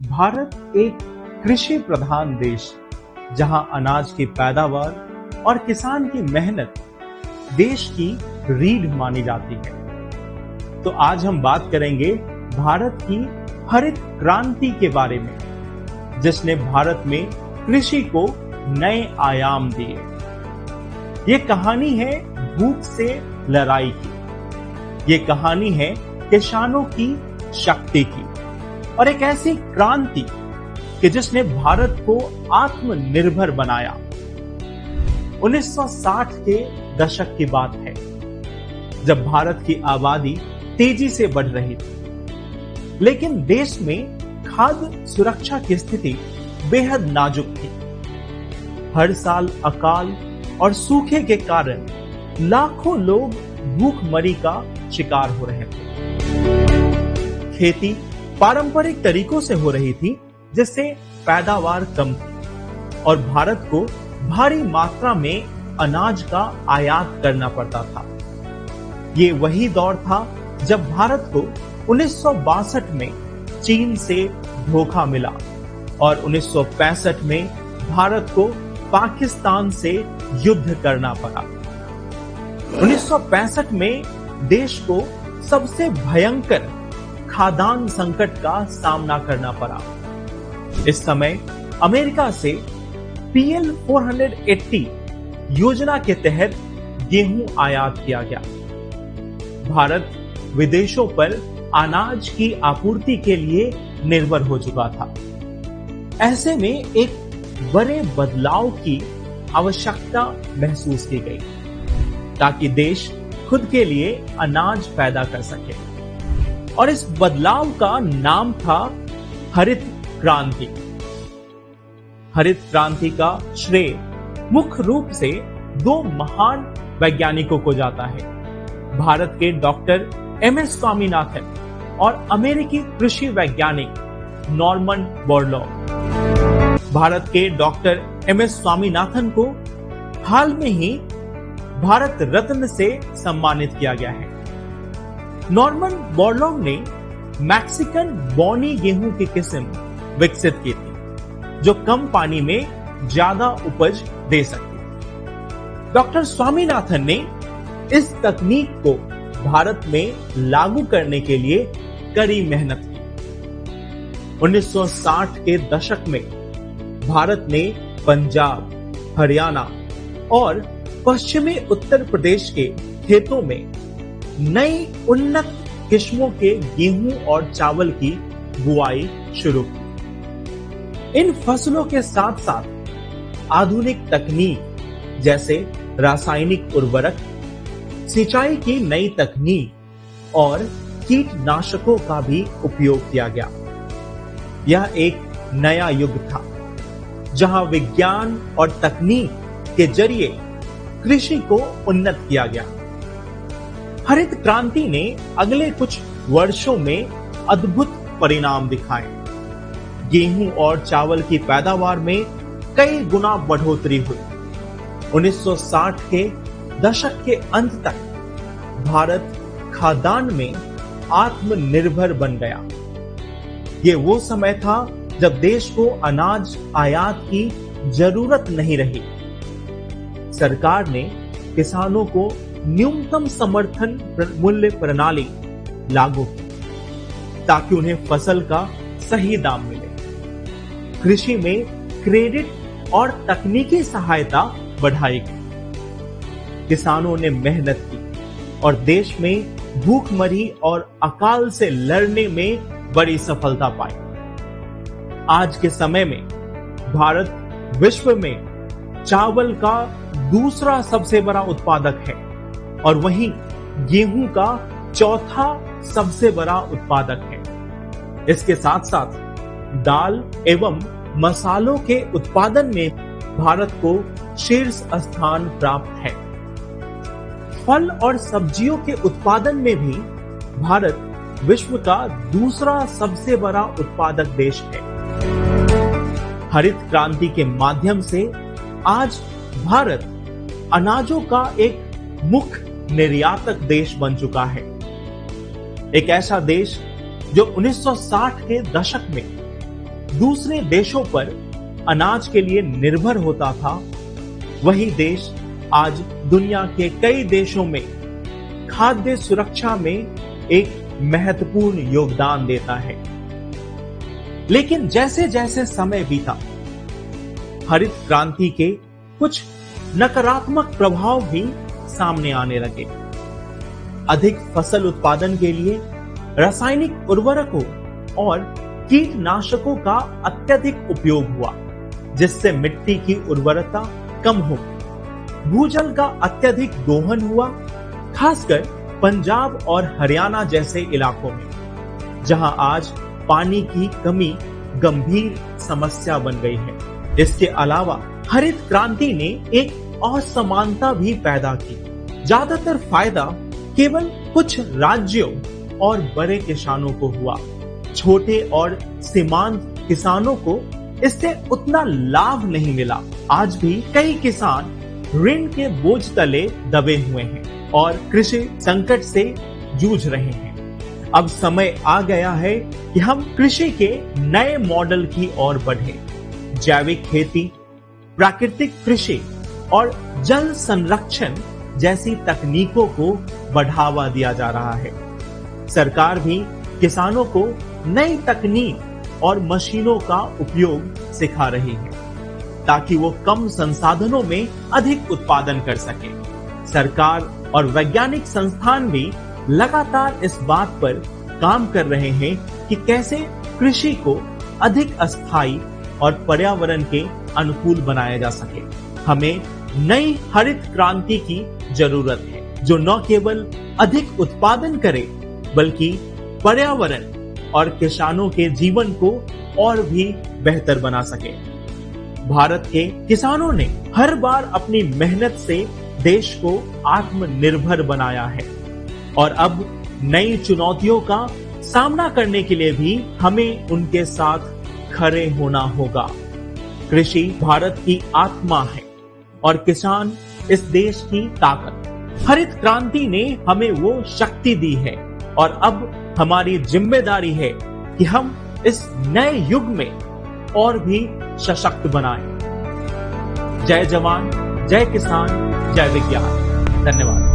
भारत एक कृषि प्रधान देश, जहां अनाज की पैदावार और किसान की मेहनत देश की रीढ़ मानी जाती है। तो आज हम बात करेंगे भारत की हरित क्रांति के बारे में, जिसने भारत में कृषि को नए आयाम दिए। ये कहानी है भूख से लड़ाई की। ये कहानी है किसानों की शक्ति की और एक ऐसी क्रांति कि जिसने भारत को आत्मनिर्भर बनाया। 1960 के दशक की बात है, जब भारत की आबादी तेजी से बढ़ रही थी, लेकिन देश में खाद्य सुरक्षा की स्थिति बेहद नाजुक थी। हर साल अकाल और सूखे के कारण लाखों लोग भूखमरी का शिकार हो रहे थे। खेती पारंपरिक तरीकों से हो रही थी, जिससे पैदावार कम थी और भारत को भारी मात्रा में अनाज का आयात करना पड़ता था। ये वही दौर था जब भारत को 1962 में चीन से धोखा मिला और 1965 में भारत को पाकिस्तान से युद्ध करना पड़ा। 1965 में देश को सबसे भयंकर खाद्यान्न संकट का सामना करना पड़ा। इस समय अमेरिका से PL 480 योजना के तहत गेहूं आयात किया गया। भारत विदेशों पर अनाज की आपूर्ति के लिए निर्भर हो चुका था। ऐसे में एक बड़े बदलाव की आवश्यकता महसूस की गई, ताकि देश खुद के लिए अनाज पैदा कर सके। और इस बदलाव का नाम था हरित क्रांति। हरित क्रांति का श्रेय मुख्य रूप से दो महान वैज्ञानिकों को जाता है, भारत के डॉक्टर MS स्वामीनाथन और अमेरिकी कृषि वैज्ञानिक नॉर्मन बोरलॉग। भारत के डॉक्टर MS स्वामीनाथन को हाल में ही भारत रत्न से सम्मानित किया गया है। नॉर्मन बोरलॉग ने मैक्सिकन बॉनी गेहूं की किस्म विकसित की थी, जो कम पानी में ज्यादा उपज दे सकती। डॉक्टर स्वामीनाथन ने इस तकनीक को भारत में लागू करने के लिए कड़ी मेहनत की। 1960 के दशक में भारत ने पंजाब, हरियाणा और पश्चिमी उत्तर प्रदेश के खेतों में नई उन्नत किस्मों के गेहूं और चावल की बुआई शुरू की। इन फसलों के साथ साथ आधुनिक तकनीक जैसे रासायनिक उर्वरक, सिंचाई की नई तकनीक और कीटनाशकों का भी उपयोग किया गया। यह एक नया युग था, जहां विज्ञान और तकनीक के जरिए कृषि को उन्नत किया गया। हरित क्रांति ने अगले कुछ वर्षों में अद्भुत परिणाम दिखाए। गेहूं और चावल की पैदावार में कई गुना बढ़ोतरी हुई। 1960 के दशक के अंत तक भारत खाद्यान्न में आत्मनिर्भर बन गया। ये वो समय था जब देश को अनाज आयात की जरूरत नहीं रही। सरकार ने किसानों को न्यूनतम समर्थन मूल्य प्रणाली लागू की, ताकि उन्हें फसल का सही दाम मिले। कृषि में क्रेडिट और तकनीकी सहायता बढ़ाई गई। किसानों ने मेहनत की और देश में भूखमरी और अकाल से लड़ने में बड़ी सफलता पाई। आज के समय में भारत विश्व में चावल का दूसरा सबसे बड़ा उत्पादक है और वहीं गेहूं का चौथा सबसे बड़ा उत्पादक है। इसके साथ साथ दाल एवं मसालों के उत्पादन में भारत को शीर्ष स्थान प्राप्त है। फल और सब्जियों के उत्पादन में भी भारत विश्व का दूसरा सबसे बड़ा उत्पादक देश है। हरित क्रांति के माध्यम से आज भारत अनाजों का एक मुख्य निर्यातक देश बन चुका है। एक ऐसा देश जो 1960 के दशक में दूसरे देशों पर अनाज के लिए निर्भर होता था, वही देश आज दुनिया के कई देशों में खाद्य सुरक्षा में एक महत्वपूर्ण योगदान देता है। लेकिन जैसे जैसे समय बीता, हरित क्रांति के कुछ नकारात्मक प्रभाव भी सामने आने लगे। अधिक फसल उत्पादन के लिए रासायनिक उर्वरकों और कीटनाशकों का अत्यधिक उपयोग हुआ, जिससे मिट्टी की उर्वरता कम हो गई। भूजल का अत्यधिक दोहन हुआ, खासकर पंजाब और हरियाणा जैसे इलाकों में, जहां आज पानी की कमी गंभीर समस्या बन गई है। इसके अलावा हरित क्रांति ने एक असमानता भी पैदा की। ज्यादातर फायदा केवल कुछ राज्यों और बड़े किसानों को हुआ। छोटे और सीमांत किसानों को इससे उतना लाभ नहीं मिला। आज भी कई किसान ऋण के बोझ तले दबे हुए हैं और कृषि संकट से जूझ रहे हैं। अब समय आ गया है कि हम कृषि के नए मॉडल की ओर बढ़ें। जैविक खेती, प्राकृतिक कृषि और जल संरक्षण जैसी तकनीकों को बढ़ावा दिया जा रहा है। सरकार भी किसानों को नई तकनीक और मशीनों का उपयोग सिखा रही है, ताकि वो कम संसाधनों में अधिक उत्पादन कर सके। सरकार और वैज्ञानिक संस्थान भी लगातार इस बात पर काम कर रहे हैं कि कैसे कृषि को अधिक अस्थायी और पर्यावरण के अनुकूल बनाया जा सके। हमें नई हरित क्रांति की जरूरत है, जो न केवल अधिक उत्पादन करे, बल्कि पर्यावरण और किसानों के जीवन को और भी बेहतर बना सके। भारत के किसानों ने हर बार अपनी मेहनत से देश को आत्मनिर्भर बनाया है, और अब नई चुनौतियों का सामना करने के लिए भी हमें उनके साथ खड़े होना होगा। कृषि भारत की आत्मा है और किसान इस देश की ताकत। हरित क्रांति ने हमें वो शक्ति दी है, और अब हमारी जिम्मेदारी है कि हम इस नए युग में और भी सशक्त बनाएं। जय जवान, जय किसान, जय विज्ञान। धन्यवाद।